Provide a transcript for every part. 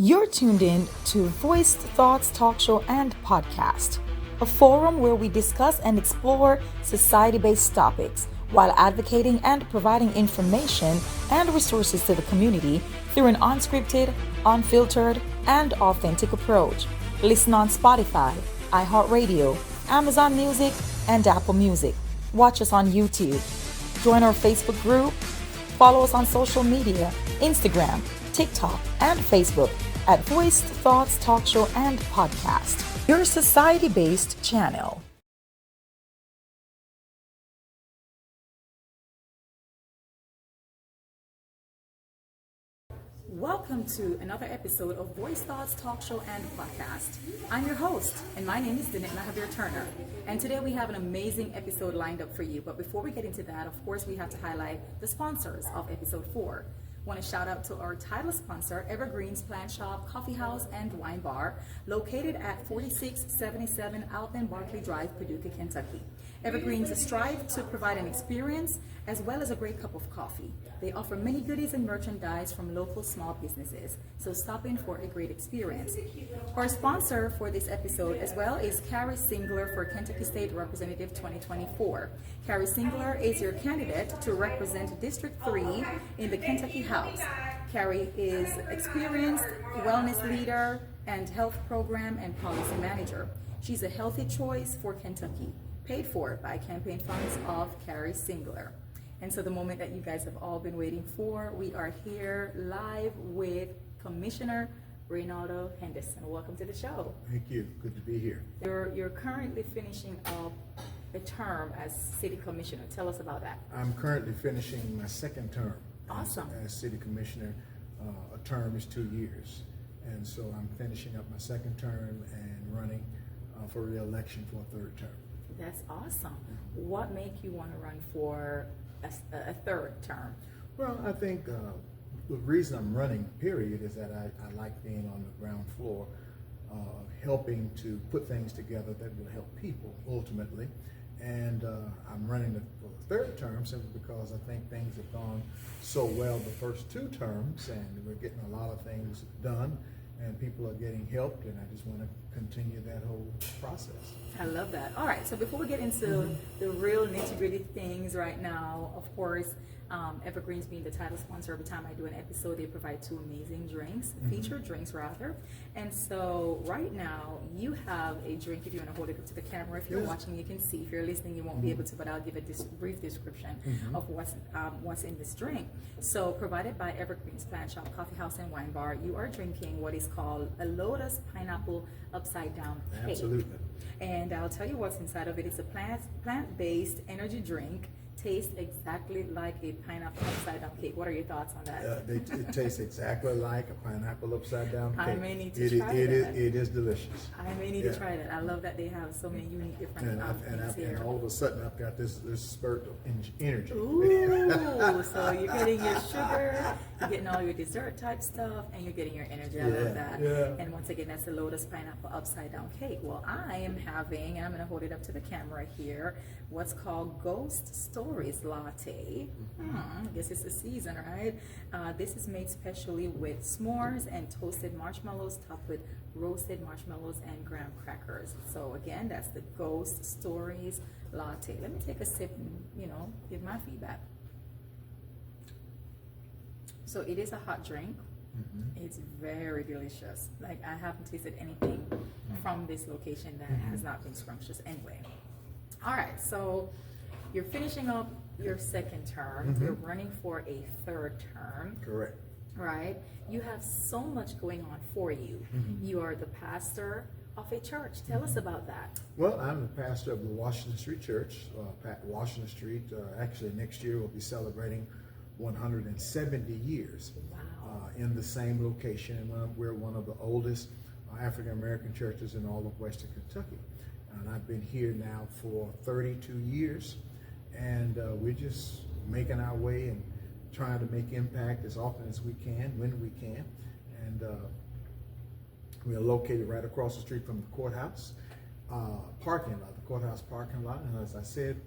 You're tuned in to Voiced Thoughts Talk Show and Podcast, a forum where we discuss and explore society-based topics while advocating and providing information and resources to the community through an unscripted, unfiltered, and authentic approach. Listen on Spotify, iHeartRadio, Amazon Music, and Apple Music. Watch us on YouTube. Join our Facebook group. Follow us on social media, Instagram, TikTok, and Facebook at Voiced Thoughts Talk Show and Podcast, your society-based channel. Welcome to another episode of Voiced Thoughts Talk Show and Podcast. I'm your host, and my name is Danette Mahabeer-Turner. And today we have an amazing episode lined up for you. But before we get into that, of course, we have to highlight the sponsors of episode 4. I want to shout out to our title sponsor, Evergreen's Plant Shop, Coffee House, and Wine Bar, located at 4677 Alton Barkley Drive, Paducah, Kentucky. Evergreen's strive to provide an experience as well as a great cup of coffee. They offer many goodies and merchandise from local small businesses, so stop in for a great experience. Our sponsor for this episode as well is Carrie Singler for Kentucky State Representative 2024. Carrie Singler is your candidate to represent District 3 in the Kentucky House. Carrie is experienced wellness leader and health program and policy manager. She's a healthy choice for Kentucky, paid for by campaign funds of Carrie Singler. And so the moment that you guys have all been waiting for, we are here live with Commissioner Raynarldo Henderson. Welcome to the show. Thank you. Good to be here. You're currently finishing up a term as City Commissioner. Tell us about that. I'm currently finishing my second term. Awesome. As City Commissioner. A term is 2 years. And so I'm finishing up my second term and running for re-election for a third term. That's awesome. What made you want to run for a third term? Well, I think the reason I'm running, period, is that I like being on the ground floor, helping to put things together that will help people ultimately. And I'm running for the third term simply because I think things have gone so well the first 2 terms, and we're getting a lot of things done, and people are getting helped, and I just want to continue that whole process. I love that. All right, so before we get into the real nitty-gritty things right now, of course, Evergreen's being the title sponsor. Every time I do an episode, they provide 2 amazing drinks, featured drinks rather. And so right now, you have a drink. If you want to hold it up to the camera, if you're watching, you can see. If you're listening, you won't be able to, but I'll give a brief description of what's in this drink. So provided by Evergreen's Plant Shop, Coffee House, and Wine Bar, you are drinking what is called a Lotus Pineapple Upside Down Cake. Absolutely. And I'll tell you what's inside of it. It's a plant-based energy drink. Tastes exactly like a pineapple upside down cake. What are your thoughts on that? It tastes exactly like a pineapple upside down cake. I may need to try that. It is delicious. I may need to try that. I love that they have so many unique different things here. And all of a sudden I've got this spurt of energy. Ooh, so you're getting your sugar, you're getting all your dessert type stuff, and you're getting your energy. I love that. Yeah. And once again, that's the Lotus Pineapple Upside Down Cake. Well, I am having, and I'm going to hold it up to the camera here, what's called Ghost Stories Latte. I guess it's the season, right? This is made specially with s'mores and toasted marshmallows topped with roasted marshmallows and graham crackers. So again, that's the Ghost Stories Latte. Let me take a sip and, give my feedback. So it is a hot drink. It's very delicious. Like, I haven't tasted anything from this location that has not been scrumptious anyway. All right, so you're finishing up your second term. You're running for a third term. Correct. Right? You have so much going on for you. You are the pastor of a church. Tell us about that. Well, I'm the pastor of the Washington Street Church. Washington Street, actually next year we'll be celebrating 170 years in the same location. And we're one of the oldest African-American churches in all of Western Kentucky. And I've been here now for 32 years. And we're just making our way and trying to make impact as often as we can, when we can. And we are located right across the street from the courthouse parking lot, the courthouse parking lot. And as I said,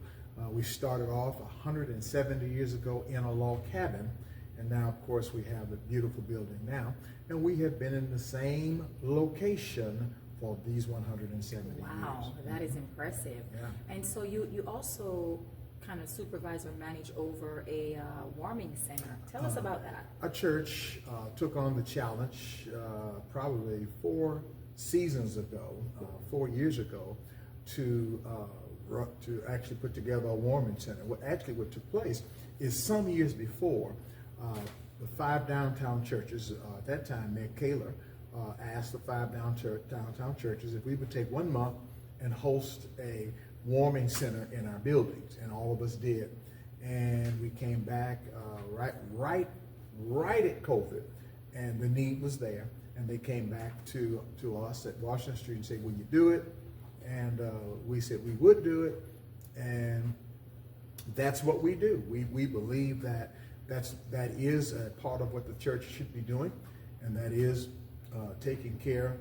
we started off 170 years ago in a log cabin And now, of course, we have a beautiful building now. And we have been in the same location for these 170 years. Wow, that is impressive. Yeah. And so you also kind of supervise or manage over a warming center. Tell us about that. Our church took on the challenge probably 4 seasons ago, 4 years ago, to actually put together a warming center. What took place is some years before, the 5 downtown churches, at that time, Mayor Kaler asked the 5 downtown churches if we would take 1 month and host a warming center in our buildings, and all of us did. And we came back right at COVID, and the need was there. And they came back to us at Washington Street and said, "Will you do it?" And we said we would do it, and that's what we do. We believe that is a part of what the church should be doing, and that is taking care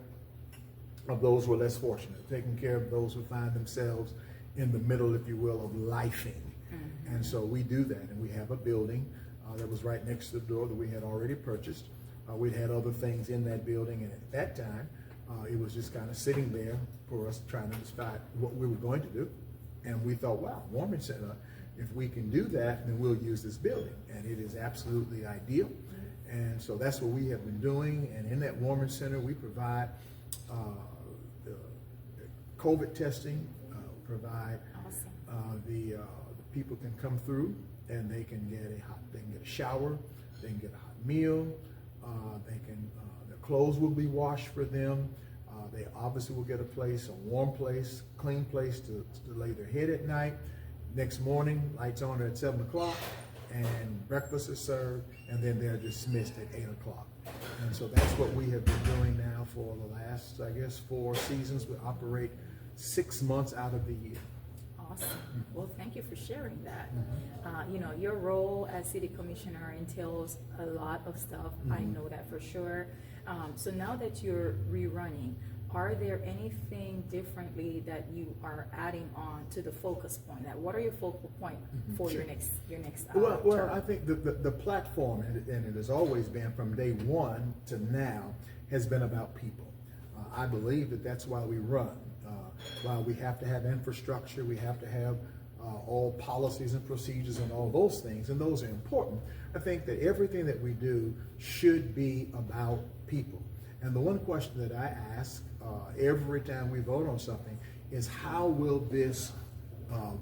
of those who are less fortunate, taking care of those who find themselves in the middle, if you will, of lifing. Mm-hmm. And so we do that, and we have a building that was right next to the door that we had already purchased. We'd had other things in that building, and at that time, it was just kind of sitting there for us trying to decide what we were going to do. And we thought, wow, warming center, if we can do that, then we'll use this building. And it is absolutely ideal. And so that's what we have been doing. And in that warming center, we provide the COVID testing, provide the people can come through and they can get a shower, they can get a hot meal, their clothes will be washed for them. They obviously will get a warm place, clean place to lay their head at night. Next morning, lights on at 7 o'clock, and breakfast is served, and then they're dismissed at 8 o'clock. And so that's what we have been doing now for the last, 4 seasons. We operate 6 months out of the year. Awesome. Well, thank you for sharing that. Your role as city commissioner entails a lot of stuff. I know that for sure. So now that you're rerunning, are there anything differently that you are adding on to the focus point? What are your focal point for your next Well, term? I think the platform, and it has always been from day one to now, has been about people. I believe that that's why we run. While we have to have infrastructure, we have to have all policies and procedures and all those things, and those are important. I think that everything that we do should be about people. And the one question that I ask every time we vote on something is, how will this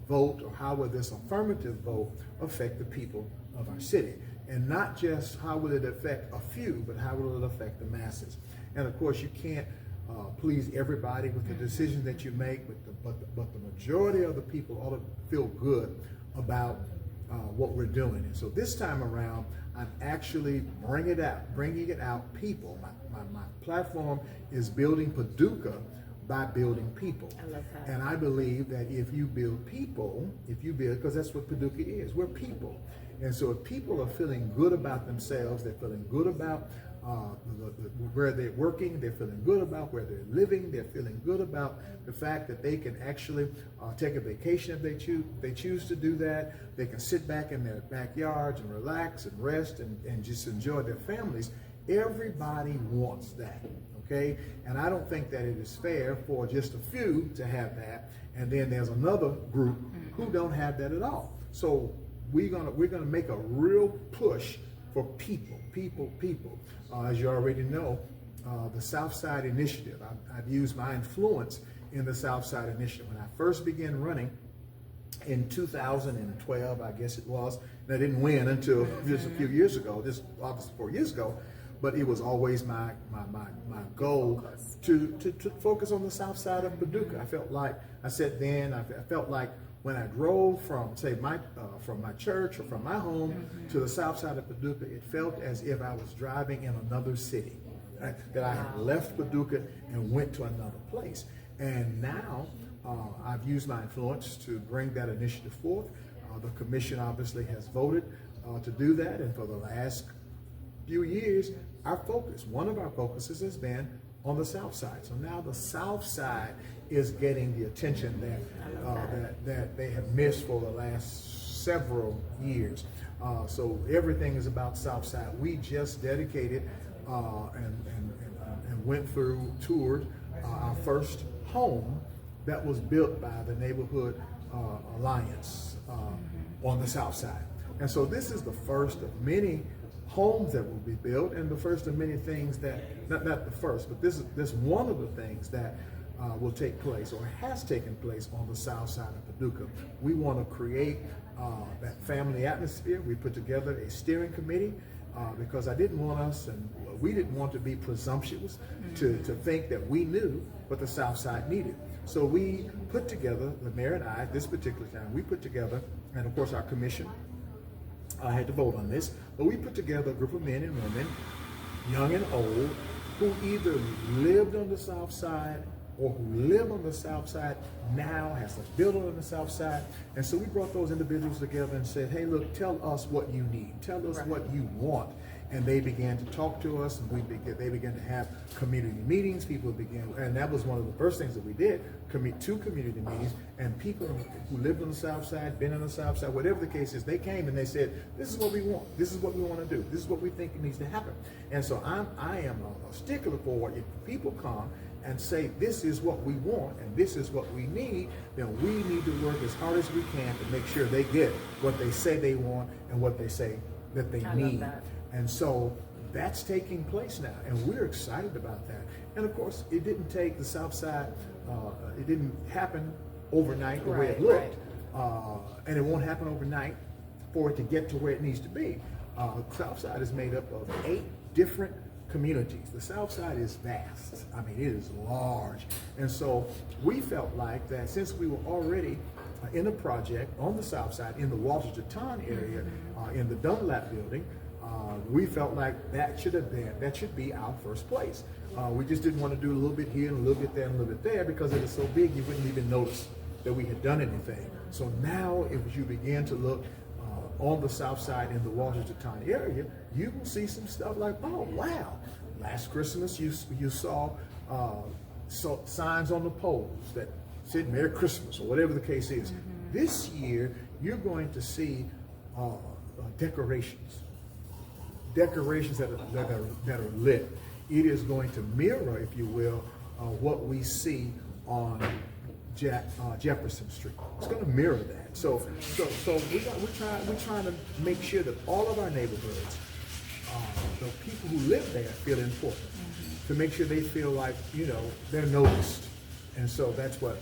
vote, or how will this affirmative vote affect the people of our city? And not just how will it affect a few, but how will it affect the masses? And of course, you can't please everybody with the decision that you make, but the majority of the people ought to feel good about what we're doing. And so this time around, I'm actually bringing it out people. My platform is building Paducah by building people. I love that. And I believe that if you build people, because that's what Paducah is, we're people. And so if people are feeling good about themselves, they're feeling good about where they're working, they're feeling good about where they're living, they're feeling good about the fact that they can actually take a vacation if they choose to do that. They can sit back in their backyards and relax and rest and just enjoy their families. Everybody wants that, okay? And I don't think that it is fair for just a few to have that, and then there's another group who don't have that at all. So we're gonna make a real push for people. As you already know, the Southside Initiative. I've used my influence in the Southside Initiative. When I first began running in 2012, I guess it was, and I didn't win until just a few years ago, just obviously 4 years ago. But it was always my goal to focus on the south side of Paducah. I felt like when I drove from, say, from my church or from my home to the south side of Paducah, it felt as if I was driving in another city, right? That I had left Paducah and went to another place. And now I've used my influence to bring that initiative forth. The commission obviously has voted to do that, and for the last few years, one of our focuses has been on the south side. So now the south side is getting the attention that they have missed for the last several years. So everything is about Southside. We just dedicated and went through, toured our first home that was built by the Neighborhood Alliance on the South Side. And so this is the first of many homes that will be built, and the first of many things that, not the first, but this one of the things that will take place or has taken place on the South Side of Paducah. We want to create that family atmosphere. We put together a steering committee because I didn't want us, and we didn't want to be presumptuous to think that we knew what the South Side needed. So we put together, the mayor and I, this particular time, we put together, and of course our commission, I had to vote on this, but we put together a group of men and women, young and old, who either lived on the South Side or who live on the South Side now, has a building on the South Side. And so we brought those individuals together and said, hey, look, tell us what you need. Tell us what you want. And they began to talk to us, and they began to have community meetings. People began, and that was one of the first things that we did, two community meetings, and people who lived on the South Side, been on the South Side, whatever the case is, they came and they said, this is what we want. This is what we want to do. This is what we think needs to happen. And so I am a stickler for if people come and say, this is what we want and this is what we need, then we need to work as hard as we can to make sure they get what they say they want and what they say that they need. And so that's taking place now, and we're excited about that. And of course, it didn't take the South Side, it didn't happen overnight the way it looked, and it won't happen overnight for it to get to where it needs to be. South Side is made up of 8 different communities. The South Side is vast. I mean, it is large. And so we felt like that since we were already in a project on the South Side in the Walter-Jeton area, in the Dunlap building, we felt like that should be our first place. We just didn't want to do a little bit here and a little bit there and a little bit there because it was so big you wouldn't even notice that we had done anything. So now if you begin to look on the South Side in the Walter-Jeton area, you will see some stuff like, oh wow, last Christmas you saw signs on the poles that said Merry Christmas or whatever the case is. This year you're going to see decorations that are lit. It is going to mirror, if you will, what we see on Jefferson Street. It's going to mirror that. So we're trying to make sure that all of our neighborhoods, the people who live there, feel important. To make sure they feel like they're noticed. And so that's what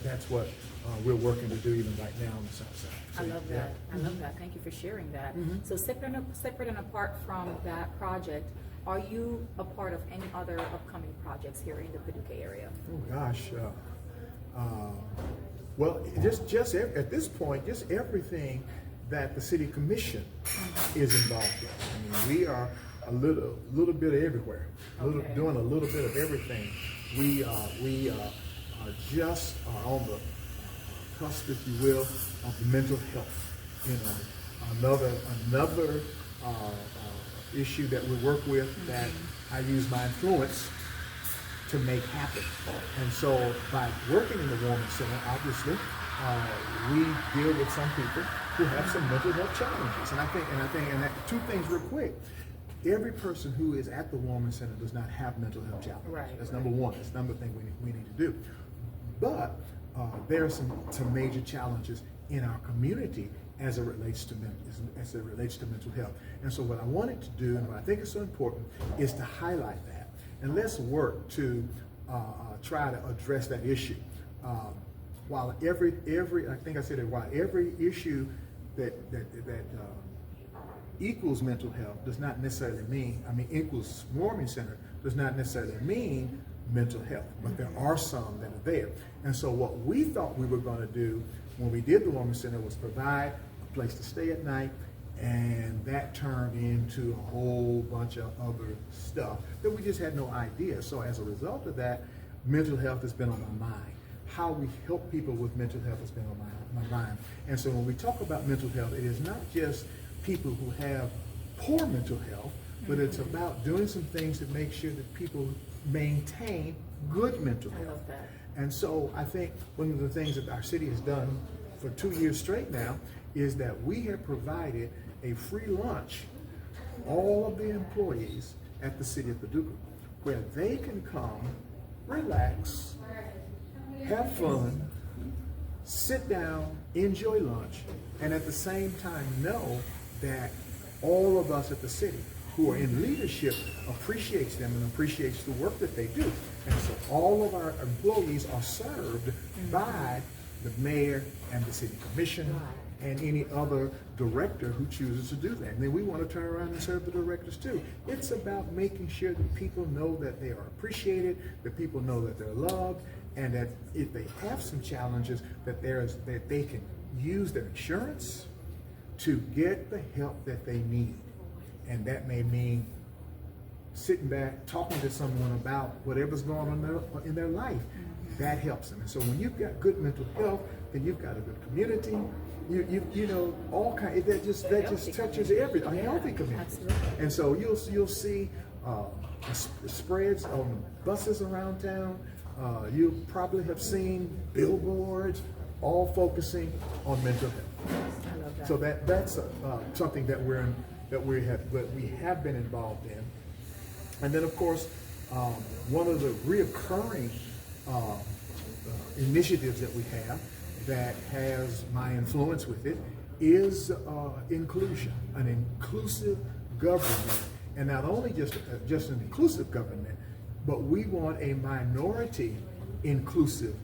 we're working to do even right now on the South Side. So, I love that. I love that. Thank you for sharing that. So separate and apart from that project, are you a part of any other upcoming projects here in the Paducah area? Oh gosh. Well, just at this point, just everything that the city commission is involved in. I mean, we are a little bit of everywhere, doing a little bit of everything. We just are on the cusp, if you will, of mental health. Another issue that we work with that I use my influence to make happen. And so by working in the Women's Center, obviously, we deal with some people who have some mental health challenges. And I think two things real quick. Every person who is at the Women's Center does not have mental health challenges. That's number one. That's number thing we need to do. But there are some major challenges in our community as it relates to mental health. And so what I wanted to do, and what I think is so important, is to highlight that. And let's work to try to address that issue. While every I think I said it, while every issue that equals mental health does not necessarily mean, equals Women's Center does not necessarily mean mental health, but there are some that are there. And so what we thought we were going to do when we did the Women's Center was provide a place to stay at night, and that turned into a whole bunch of other stuff that we just had no idea. So as a result of that, mental health has been on my mind. How we help people with mental health has been on my mind. And so when we talk about mental health, it is not just people who have poor mental health, but it's about doing some things to make sure that people maintain good mental health. I love that. And so I think one of the things that our city has done for 2 years straight now is that we have provided a free lunch all of the employees at the city of Paducah, where they can come, relax, have fun, sit down, enjoy lunch, and at the same time know that all of us at the city who are in leadership appreciates them and appreciates the work that they do. And so all of our employees are served by the mayor and the city commission and any other director who chooses to do that. And then we want to turn around and serve the directors too. It's about making sure that people know that they are appreciated, that people know that they're loved, and that if they have some challenges, that they can use their insurance to get the help that they need. And that may mean sitting back, talking to someone about whatever's going on in their life. That helps them. And so when you've got good mental health, then you've got a good community. You know, all kind. That just touches a healthy community. Absolutely. And so you'll see spreads on buses around town. You probably have seen billboards all focusing on mental health. I love that. So that's something that we have been involved in. And then of course, one of the reoccurring initiatives that we have that has my influence with it is inclusion, an inclusive government. And not only just an inclusive government, but we want a minority inclusive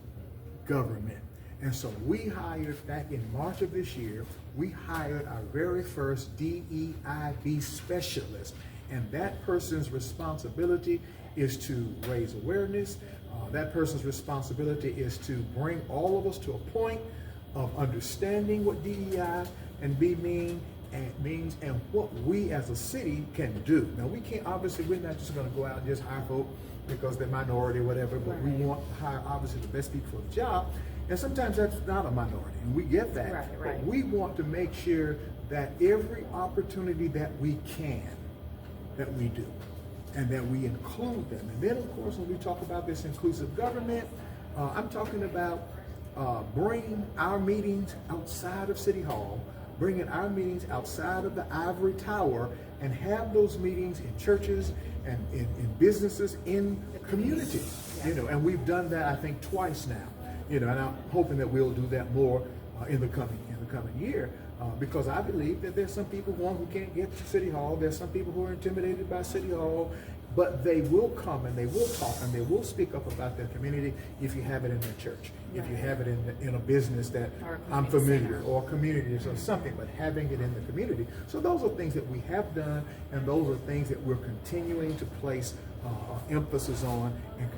government. And so we hired, back in March of this year, we hired our very first DEIB specialist. And that person's responsibility is to raise awareness. That person's responsibility is to bring all of us to a point of understanding what DEI and B means and what we as a city can do. Now we can't, obviously we're not just gonna go out and just hire folk because they're minority or whatever, but we want to hire obviously the best people for the job. And sometimes that's not a minority, and we get that. Right. But we want to make sure that every opportunity that we can, that we do, and that we include them. And then, of course, when we talk about this inclusive government, I'm talking about bringing our meetings outside of City Hall, bringing our meetings outside of the ivory tower, and have those meetings in churches and in businesses, in communities. You know, and we've done that, I think, twice now. You know, and I'm hoping that we'll do that more in the coming year, because I believe that there's some people, who can't get to City Hall. There's some people who are intimidated by City Hall, but they will come and they will talk and they will speak up about their community if you have it in their church, if you have it in a business that I'm familiar, or communities or something, but having it in the community. So those are things that we have done, and those are things that we're continuing to place emphasis on, and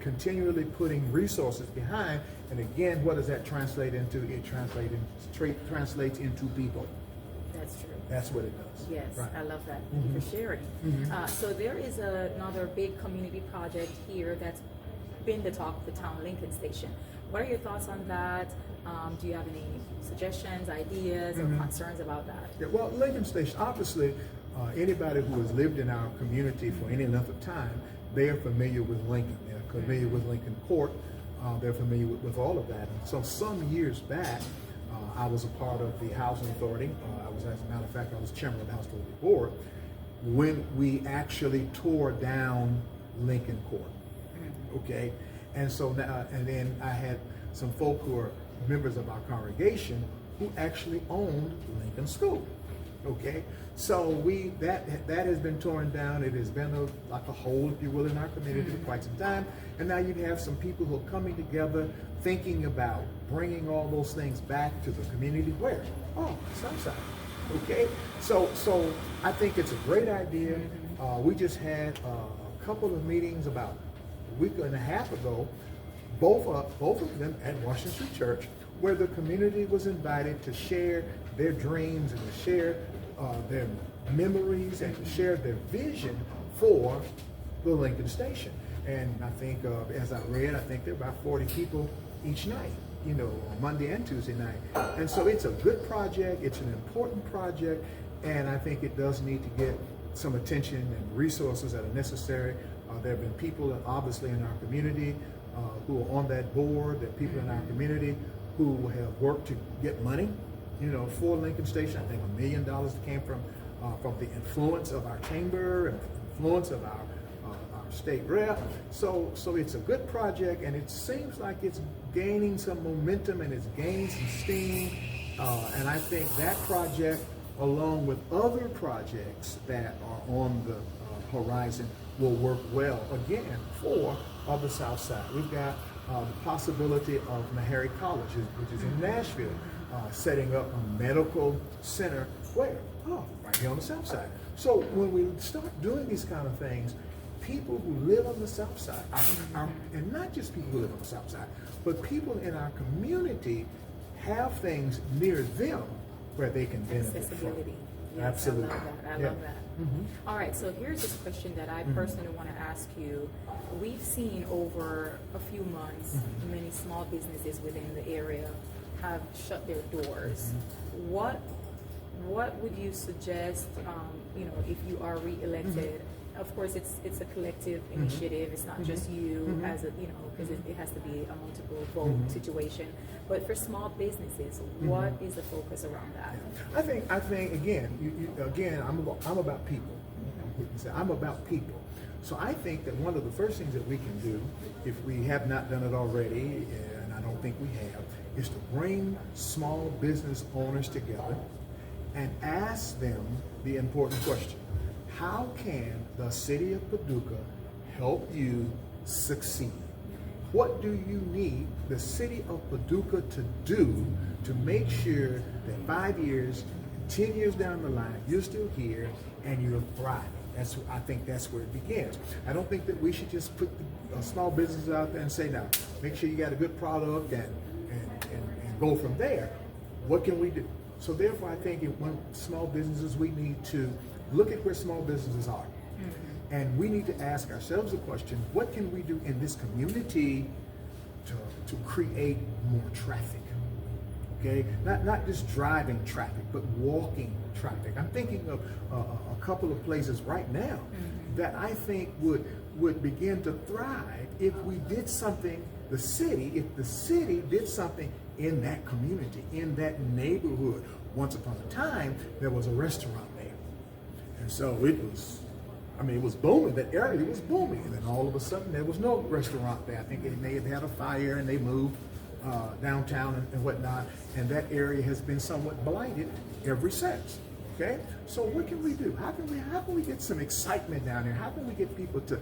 continually putting resources behind. And again, what does that translate into? It translates into people. That's true. That's what it does. Yes, right. I love that. Thank you for sharing. So there is another big community project here that's been the talk of the town, Lincoln Station. What are your thoughts on that? Do you have any suggestions, ideas, or concerns about that? Yeah, well, Lincoln Station, obviously, anybody who has lived in our community for any length of time, they are familiar with Lincoln. They're familiar with Lincoln Court. They're familiar with all of that. And so some years back, I was a part of the Housing Authority. As a matter of fact, I was chairman of the Housing Authority Board when we actually tore down Lincoln Court. Okay, and so now, and then I had some folk who are members of our congregation who actually owned Lincoln School. Okay, so that has been torn down. It has been like a hole, if you will, in our community for quite some time. And now you have some people who are coming together, thinking about bringing all those things back to the community. Where? Oh, Southside. Okay, so I think it's a great idea. We just had a couple of meetings about a week and a half ago, both of them at Washington Street Church, where the community was invited to share their dreams and to share their memories and to share their vision for the Lincoln Station. And I think, as I read, I think there are about 40 people each night, you know, on Monday and Tuesday night. And so it's a good project, it's an important project, and I think it does need to get some attention and resources that are necessary. There have been people, obviously, in our community who are on that board. There are people in our community who have worked to get money for Lincoln Station. I think $1 million came from the influence of our chamber and influence of our state rep. So it's a good project, and it seems like it's gaining some momentum and it's gaining some steam. And I think that project, along with other projects that are on the horizon, will work well again for the South Side. We've got the possibility of Meharry College, which is in Nashville, setting up a medical center where? Oh, right here on the South Side. So when we start doing these kind of things, people who live on the South Side, and not just people who live on the South Side, but people in our community have things near them where they can benefit Accessibility. from. Yes, Absolutely. I love that. Mm-hmm. All right, so here's this question that I personally want to ask you. We've seen over a few months many small businesses within the area have shut their doors. What would you suggest, if you are reelected? Of course, it's a collective initiative. It's not just you as because it has to be a multiple vote situation. But for small businesses, what is the focus around that? I think again, I'm about people. I'm about people. So I think that one of the first things that we can do, if we have not done it already, and I don't think we have, is to bring small business owners together and ask them the important question: how can the city of Paducah help you succeed? What do you need the city of Paducah to do to make sure that 5 years, 10 years down the line, you're still here and you're thriving? I think that's where it begins. I don't think that we should just put the small businesses out there and say, now, make sure you got a good product and go from there. What can we do? So therefore, I think when small businesses, we need to look at where small businesses are. And we need to ask ourselves the question, what can we do in this community to create more traffic? Okay, not just driving traffic, but walking traffic. I'm thinking of a couple of places right now that I think would begin to thrive if we did something, if the city did something in that community, in that neighborhood. Once upon a time, there was a restaurant there. And so it was booming. That area was booming. And then all of a sudden, there was no restaurant there. I think they may have had a fire and they moved downtown and whatnot. And that area has been somewhat blighted ever since. Okay? So what can we do? How can we get some excitement down here? How can we get people to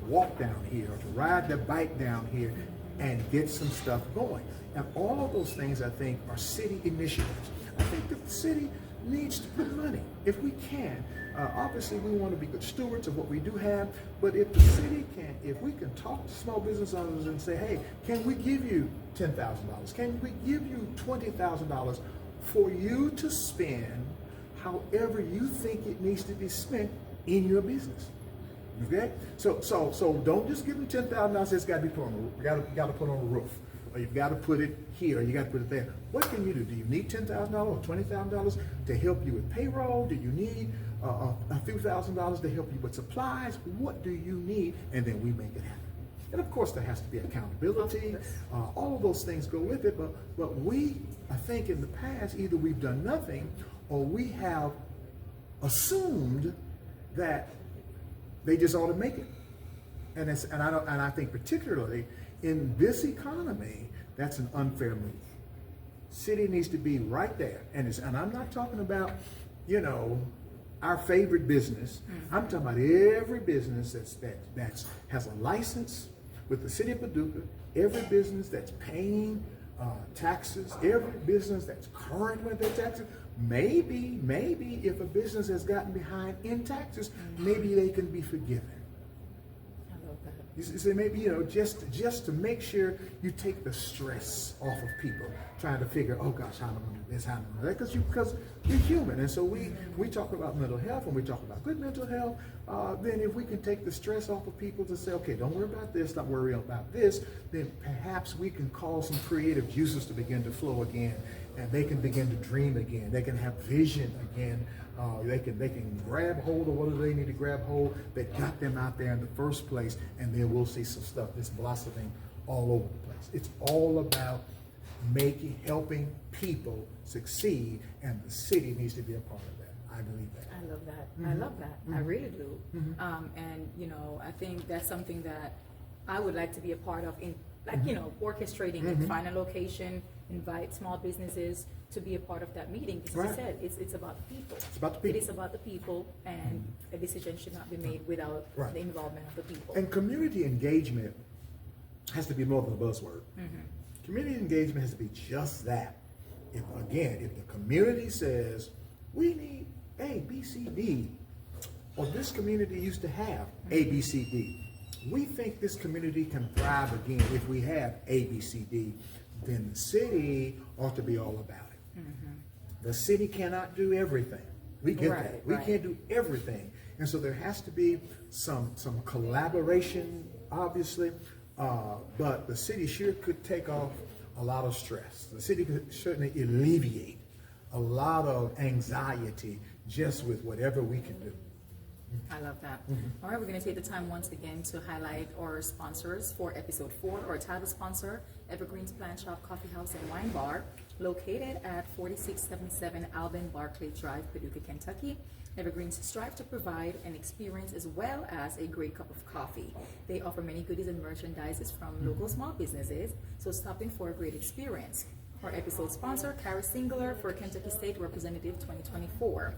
walk down here or to ride their bike down here and get some stuff going? And all of those things, I think, are city initiatives. I think that the city needs to put money, if we can. Obviously, we want to be good stewards of what we do have, but if the city can, if we can talk to small business owners and say, hey, can we give you $10,000? Can we give you $20,000 for you to spend however you think it needs to be spent in your business? Okay? So don't just give them $10,000 and say it's got to be put on the roof. You got to put on a roof. Or you've got to put it here, or you got to put it there. What can you do? Do you need $10,000 or $20,000 to help you with payroll? Do you need a few $1,000s to help you with supplies? What do you need? And then we make it happen. And of course, there has to be accountability. All of those things go with it. But we, I think, in the past, either we've done nothing, or we have assumed that they just ought to make it. And I think particularly in this economy, that's an unfair move. City needs to be right there, and I'm not talking about, our favorite business. I'm talking about every business that has a license with the city of Paducah, every business that's paying taxes, every business that's current with their taxes. Maybe if a business has gotten behind in taxes, maybe they can be forgiven. You say maybe, just to make sure you take the stress off of people trying to figure, oh gosh, how am I going to do this, how am I going to do that? Because you're human. And so we talk about mental health, and we talk about good mental health. Then if we can take the stress off of people to say, okay, don't worry about this, not worry about this, then perhaps we can cause some creative juices to begin to flow again, and they can begin to dream again. They can have vision again. They can grab hold of what they need to grab hold that got them out there in the first place, and then we'll see some stuff that's blossoming all over the place. It's all about helping people succeed, and the city needs to be a part of that. I believe that. I love that. I love that. I really do. And I think that's something that I would like to be a part of in, like, orchestrating it, find a location, invite small businesses to be a part of that meeting. Because as I said, it's about the people. It's about the people. It is about the people, and a decision should not be made without the involvement of the people. And community engagement has to be more than a buzzword. Community engagement has to be just that. If the community says, we need A, B, C, D, or this community used to have A, B, C, D, we think this community can thrive again if we have A, B, C, D, then the city ought to be all about it. The city cannot do everything. We get that. We can't do everything. And so there has to be some collaboration, obviously, but the city sure could take off a lot of stress. The city could certainly alleviate a lot of anxiety just with whatever we can do. I love that. All right, we're going to take the time once again to highlight our sponsors for episode 4. Our title sponsor, Evergreen's Plant Shop Coffee House and Wine Bar, located at 4677 Alvin Barclay Drive, Paducah, Kentucky. Evergreens strive to provide an experience as well as a great cup of coffee. They offer many goodies and merchandises from local small businesses, so stop in for a great experience. Our episode sponsor, Carrie Singler for Kentucky State Representative 2024.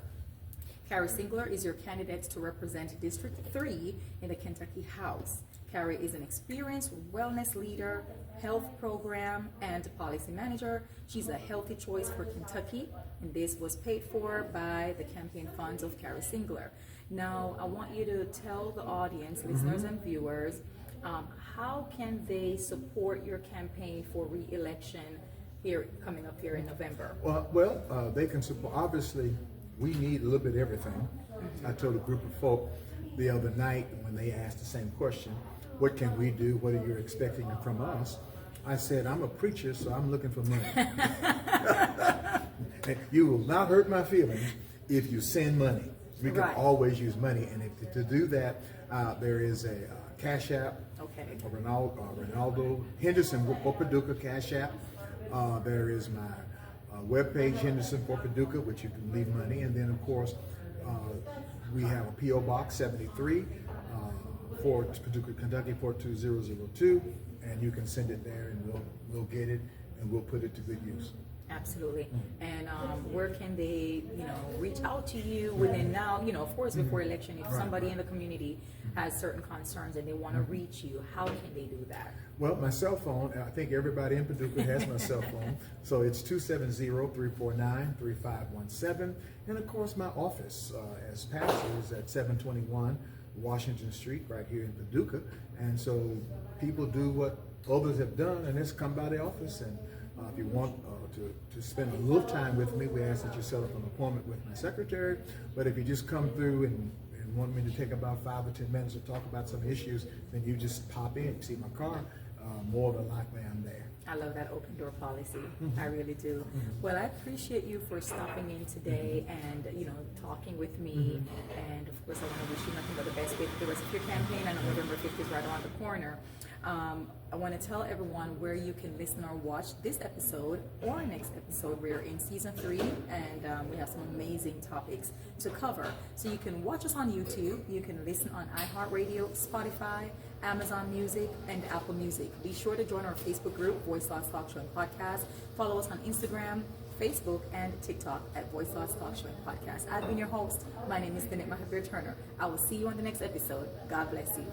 Carrie Singler is your candidate to represent District 3 in the Kentucky House. Carrie is an experienced wellness leader, health program, and policy manager. She's a healthy choice for Kentucky, and this was paid for by the campaign funds of Carrie Singler. Now, I want you to tell the audience, listeners and viewers, how can they support your campaign for re-election coming up here in November? Well, they can support, obviously, we need a little bit of everything. I told a group of folk the other night when they asked the same question, what can we do? What are you expecting from us? I said, I'm a preacher, so I'm looking for money. You will not hurt my feelings if you send money. We can always use money. And to do that, there is a Cash App, a Raynarldo Henderson for Paducah Cash App. There is my webpage, Henderson for Paducah, which you can leave money. And then, of course, we have a P.O. Box 73 for Paducah, Kentucky 42002. And you can send it there, and we'll get it, and we'll put it to good use. Absolutely. And where can they, reach out to you within now, of course, before election, if somebody in the community has certain concerns and they want to reach you, how can they do that? Well, my cell phone, I think everybody in Paducah has my cell phone. So it's 270-349-3517. And of course, my office as pastor is at 721 Washington Street, right here in Paducah. And so people do what others have done, and just come by the office. And if you want to spend a little time with me, we ask that you set up an appointment with my secretary. But if you just come through and want me to take about 5 or 10 minutes to talk about some issues, then you just pop in. You see my car, more than likely I'm there. I love that open door policy. I really do. Well, I appreciate you for stopping in today and, talking with me. And of course, I want to wish you nothing but the best with the rest of your campaign. I know November 5th is right around the corner. I want to tell everyone where you can listen or watch this episode or next episode. We're in season 3, and we have some amazing topics to cover. So you can watch us on YouTube. You can listen on iHeartRadio, Spotify, Amazon Music, and Apple Music. Be sure to join our Facebook group, Voice Thoughts Talk Show and Podcast. Follow us on Instagram, Facebook, and TikTok at Voice Thoughts Talk Show and Podcast. I've been your host. My name is Danette Mahabeer-Turner. I will see you on the next episode. God bless you.